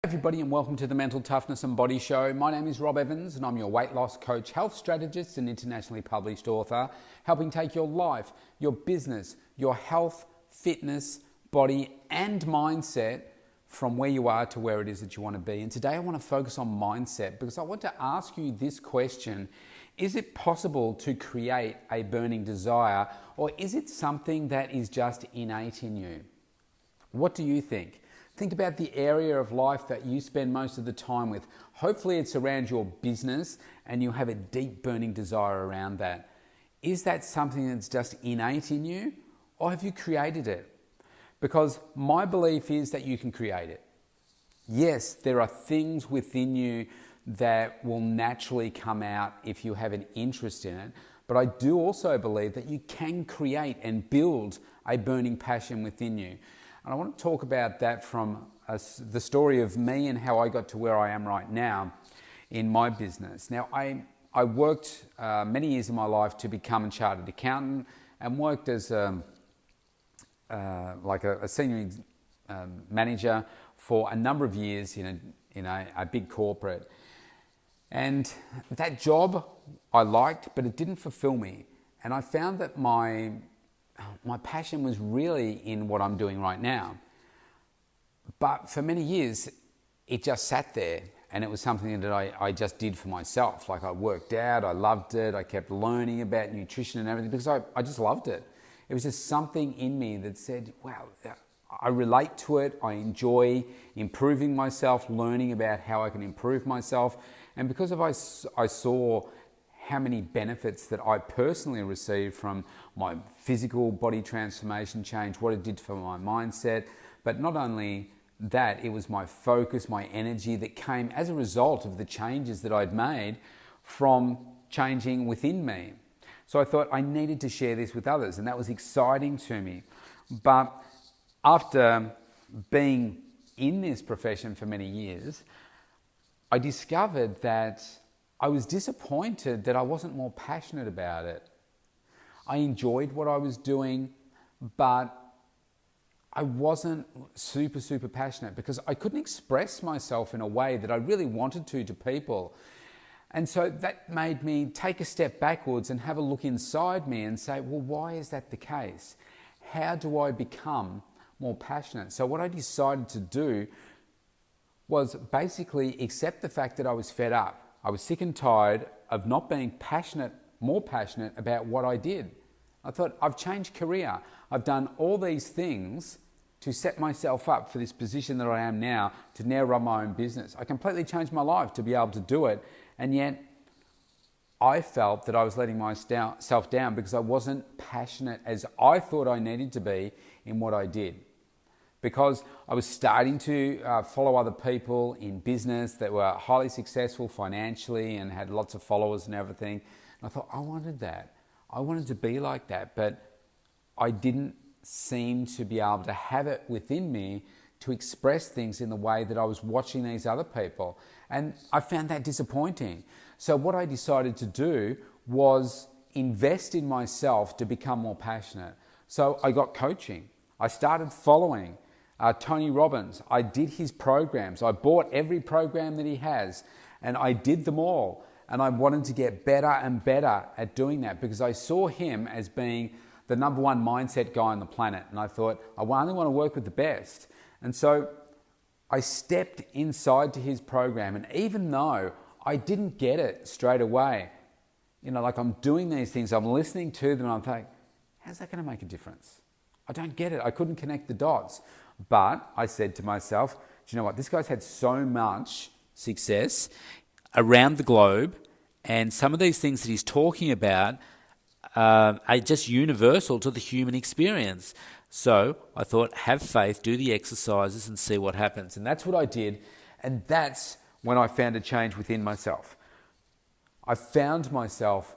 Everybody, and welcome to the Mental Toughness and Body Show. My name is Rob Evans and I'm your weight loss coach, health strategist and internationally published author, helping take your life, your business, your health, fitness, body and mindset from where you are to where it is that you want to be. And today I want to focus on mindset because I want to ask you this question: is it possible to create a burning desire, or is it something that is just innate in you? What do you think? Think about the area of life that you spend most of the time with. Hopefully it's around your business and you have a deep burning desire around that. Is that something that's just innate in you, or have you created it? Because my belief is that you can create it. Yes, there are things within you that will naturally come out if you have an interest in it, but I do also believe that you can create and build a burning passion within you. And I want to talk about that from the story of me and how I got to where I am right now in my business. Now, I worked many years of my life to become a chartered accountant and worked as a senior manager for a number of years in a big corporate. And that job I liked, but it didn't fulfill me. And I found that my passion was really in what I'm doing right now. But for many years, it just sat there, and it was something that I just did for myself. Like, I worked out, I loved it, I kept learning about nutrition and everything because I just loved it. It was just something in me that said, wow, I relate to it, I enjoy improving myself, learning about how I can improve myself. And because I saw how many benefits that I personally received from my physical body transformation change, what it did for my mindset, but not only that, it was my focus, my energy that came as a result of the changes that I'd made from changing within me. So I thought I needed to share this with others, and that was exciting to me. But after being in this profession for many years, I discovered that I was disappointed that I wasn't more passionate about it. I enjoyed what I was doing, but I wasn't super passionate because I couldn't express myself in a way that I really wanted to people. And so that made me take a step backwards and have a look inside me and say, well, why is that the case? How do I become more passionate? So what I decided to do was basically accept the fact that I was fed up. I was sick and tired of not being more passionate about what I did. I thought, I've changed career. I've done all these things to set myself up for this position that I am now, to now run my own business. I completely changed my life to be able to do it. And yet I felt that I was letting myself down because I wasn't passionate as I thought I needed to be in what I did. Because I was starting to follow other people in business that were highly successful financially and had lots of followers and everything. And I thought, I wanted that. I wanted to be like that, but I didn't seem to be able to have it within me to express things in the way that I was watching these other people. And I found that disappointing. So what I decided to do was invest in myself to become more passionate. So I got coaching. I started following Tony Robbins. I did his programs. I bought every program that he has and I did them all. And I wanted to get better and better at doing that because I saw him as being the number one mindset guy on the planet. And I thought, I only want to work with the best. And so I stepped inside to his program. And even though I didn't get it straight away, like I'm doing these things, I'm listening to them and I'm thinking, how's that going to make a difference? I don't get it. I couldn't connect the dots. But I said to myself, do you know what? This guy's had so much success around the globe, and some of these things that he's talking about are just universal to the human experience. So I thought, have faith, do the exercises and see what happens. And that's what I did. And that's when I found a change within myself. I found myself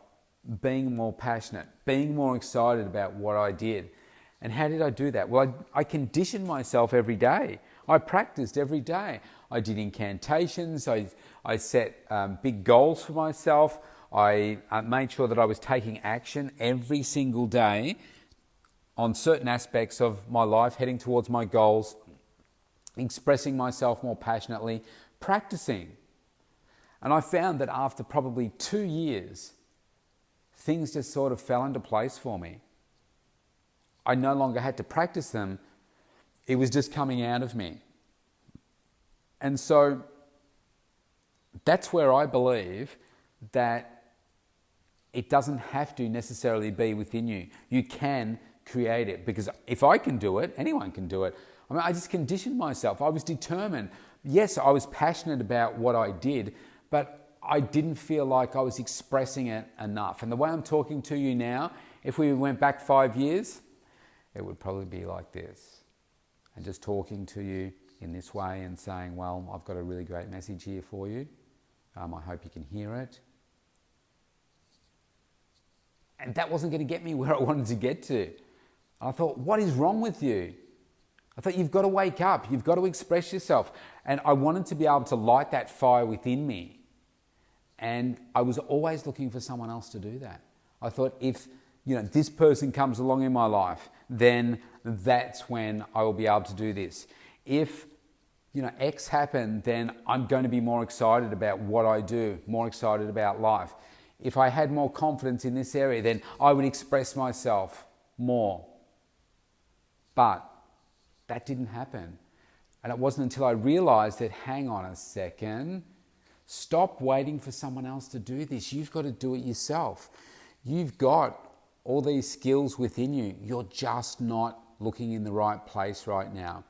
being more passionate, being more excited about what I did. And how did I do that? Well, I conditioned myself every day. I practiced every day. I did incantations. I set big goals for myself. I made sure that I was taking action every single day on certain aspects of my life, heading towards my goals. expressing myself more passionately, practicing. And I found that after probably 2 years, things just sort of fell into place for me. I no longer had to practice them. It was just coming out of me. And so that's where I believe that it doesn't have to necessarily be within you. You can create it, because if I can do it, anyone can do it. I mean, I just conditioned myself. I was determined. Yes, I was passionate about what I did, but I didn't feel like I was expressing it enough. And the way I'm talking to you now, if we went back 5 years, it would probably be like this. And just talking to you in this way and saying, well, I've got a really great message here for you. I hope you can hear it. And that wasn't going to get me where I wanted to get to. I thought, what is wrong with you? I thought, you've got to wake up. You've got to express yourself. And I wanted to be able to light that fire within me. And I was always looking for someone else to do that. I thought, if this person comes along in my life, then that's when I will be able to do this. If X happened, then I'm going to be more excited about what I do, more excited about life. If I had more confidence in this area, then I would express myself more. But that didn't happen. And it wasn't until I realized that, hang on a second, stop waiting for someone else to do this. You've got to do it yourself. You've got all these skills within you. You're just not looking in the right place right now.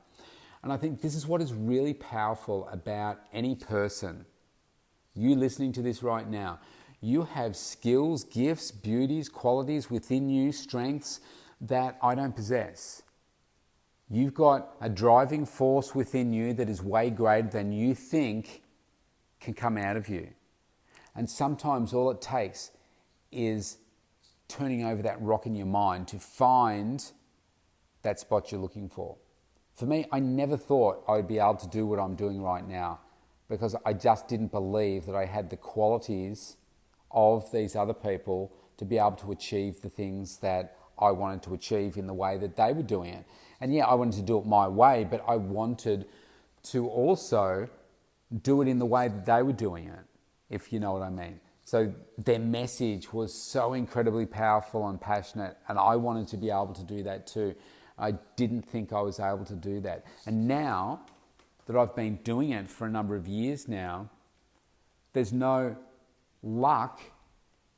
And I think this is what is really powerful about any person. You listening to this right now, you have skills, gifts, beauties, qualities within you, strengths that I don't possess. You've got a driving force within you that is way greater than you think can come out of you. And sometimes all it takes is turning over that rock in your mind to find that spot you're looking for. For me, I never thought I would be able to do what I'm doing right now, because I just didn't believe that I had the qualities of these other people to be able to achieve the things that I wanted to achieve in the way that they were doing it. And yeah, I wanted to do it my way, but I wanted to also do it in the way that they were doing it, if you know what I mean. So their message was so incredibly powerful and passionate, and I wanted to be able to do that too. I didn't think I was able to do that. And now that I've been doing it for a number of years now, there's no luck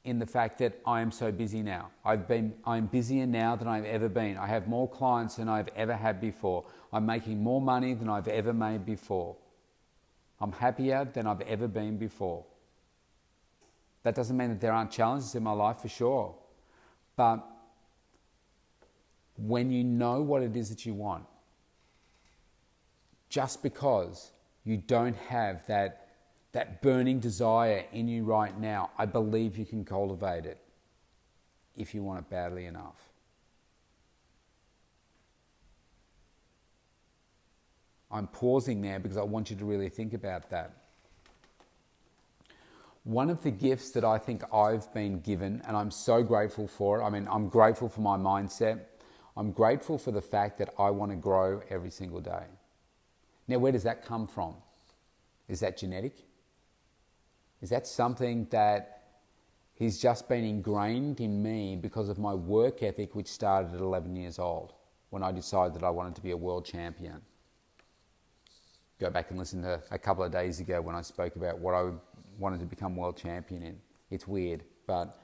in the fact that I am so busy now. I'm busier now than I've ever been. I have more clients than I've ever had before. I'm making more money than I've ever made before. I'm happier than I've ever been before. That doesn't mean that there aren't challenges in my life, for sure. But when you know what it is that you want, just because you don't have that burning desire in you right now, I believe you can cultivate it if you want it badly enough. I'm pausing there because I want you to really think about that. One of the gifts that I think I've been given, and I'm so grateful for it, I'm grateful for my mindset. I'm grateful for the fact that I want to grow every single day. Now, where does that come from? Is that genetic? Is that something that has just been ingrained in me because of my work ethic, which started at 11 years old, when I decided that I wanted to be a world champion? Go back and listen to a couple of days ago when I spoke about what I wanted to become world champion in. It's weird, but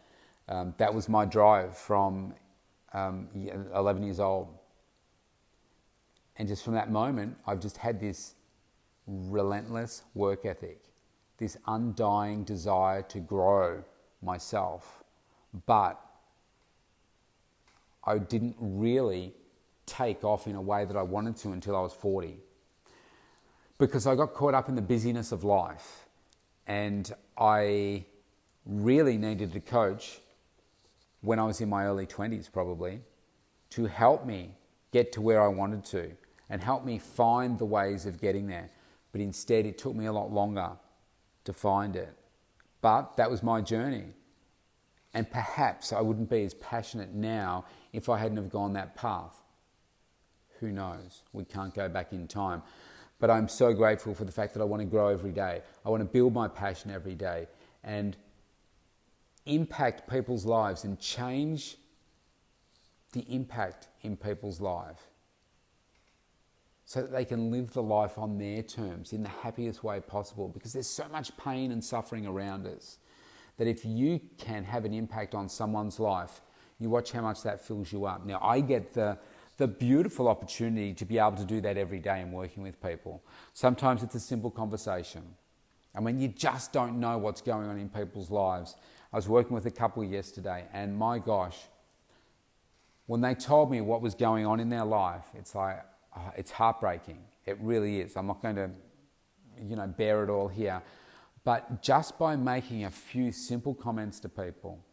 that was my drive from 11 years old. And just from that moment, I've just had this relentless work ethic, this undying desire to grow myself. But I didn't really take off in a way that I wanted to until I was 40. Because I got caught up in the busyness of life, and I really needed a coach when I was in my early 20s probably to help me get to where I wanted to and help me find the ways of getting there. But instead, it took me a lot longer to find it. But that was my journey. And perhaps I wouldn't be as passionate now if I hadn't have gone that path. Who knows? We can't go back in time. But I'm so grateful for the fact that I want to grow every day. I want to build my passion every day and impact people's lives and change the impact in people's life so that they can live the life on their terms in the happiest way possible, because there's so much pain and suffering around us that if you can have an impact on someone's life, you watch how much that fills you up. Now, I get the beautiful opportunity to be able to do that every day in working with people. Sometimes it's a simple conversation. And when you just don't know what's going on in people's lives, I was working with a couple yesterday, and my gosh, when they told me what was going on in their life, it's like, it's heartbreaking. It really is. I'm not going to, bear it all here. But just by making a few simple comments to people,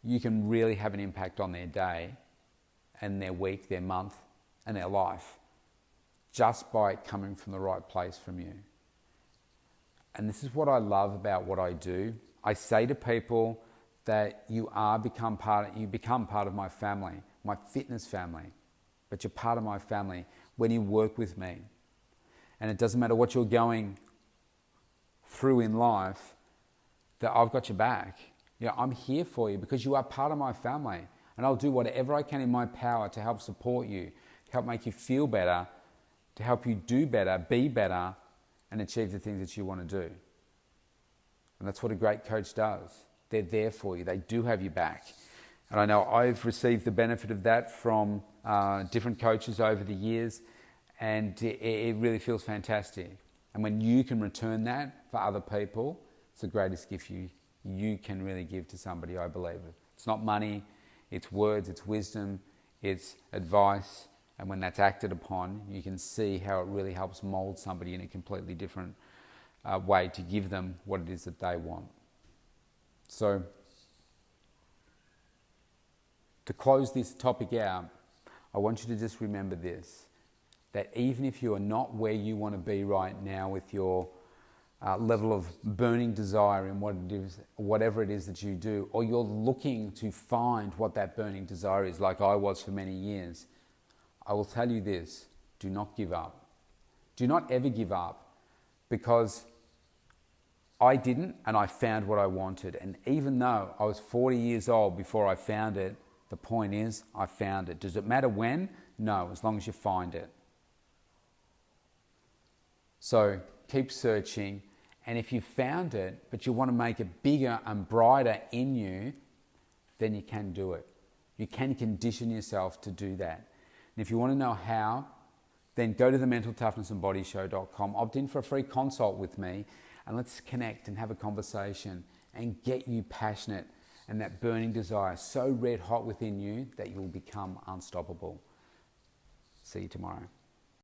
you can really have an impact on their day and their week, their month, and their life, just by it coming from the right place from you. And this is what I love about what I do. I say to people that you become part of my family, my fitness family, but you're part of my family when you work with me. And it doesn't matter what you're going through in life, that I've got your back. I'm here for you because you are part of my family, and I'll do whatever I can in my power to help support you, to help make you feel better, to help you do better, be better, and achieve the things that you want to do. And that's what a great coach does. They're there for you. They do have your back. And I know I've received the benefit of that from different coaches over the years, and it really feels fantastic. And when you can return that for other people, it's the greatest gift you can really give to somebody, I believe. It's not money, it's words, it's wisdom, it's advice. And when that's acted upon, you can see how it really helps mold somebody in a completely different way to give them what it is that they want. So, to close this topic out, I want you to just remember this, that even if you are not where you want to be right now with your level of burning desire in whatever it is that you do, or you're looking to find what that burning desire is, like I was for many years, I will tell you this: do not give up. Do not ever give up, because I didn't, and I found what I wanted. And even though I was 40 years old before I found it, the point is, I found it. Does it matter when? No, as long as you find it. So keep searching, and if you found it, but you want to make it bigger and brighter in you, then you can do it. You can condition yourself to do that. And if you want to know how, then go to thementaltoughnessandbodyshow.com, opt in for a free consult with me, and let's connect and have a conversation and get you passionate and that burning desire so red hot within you that you'll become unstoppable. See you tomorrow.